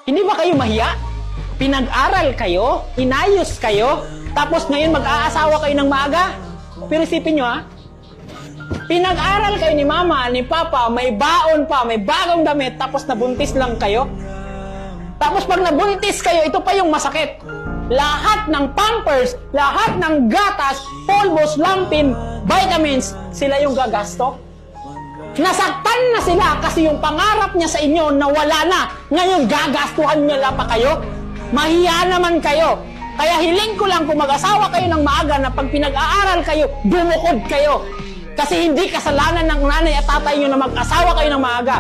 Hindi ba kayo mahiya? Pinag-aral kayo, inayos kayo, tapos ngayon mag-aasawa kayo ng maaga? Pero isipin nyo ha, pinag-aral kayo ni mama, ni papa, may baon pa, may bagong damit, tapos nabuntis lang kayo. Tapos pag nabuntis kayo, ito pa yung masakit. Lahat ng pampers, lahat ng gatas, polvos, lampin, vitamins, sila yung gagasto. Nasaktan na sila kasi yung pangarap niya sa inyo na wala na. Ngayon gagastuhan niya pa kayo. Mahiya naman kayo. Kaya hiling ko lang kung mag-asawa kayo ng maaga na pag pinag-aaral kayo, bumukod kayo. Kasi hindi kasalanan ng nanay at tatay nyo na mag-asawa kayo ng maaga.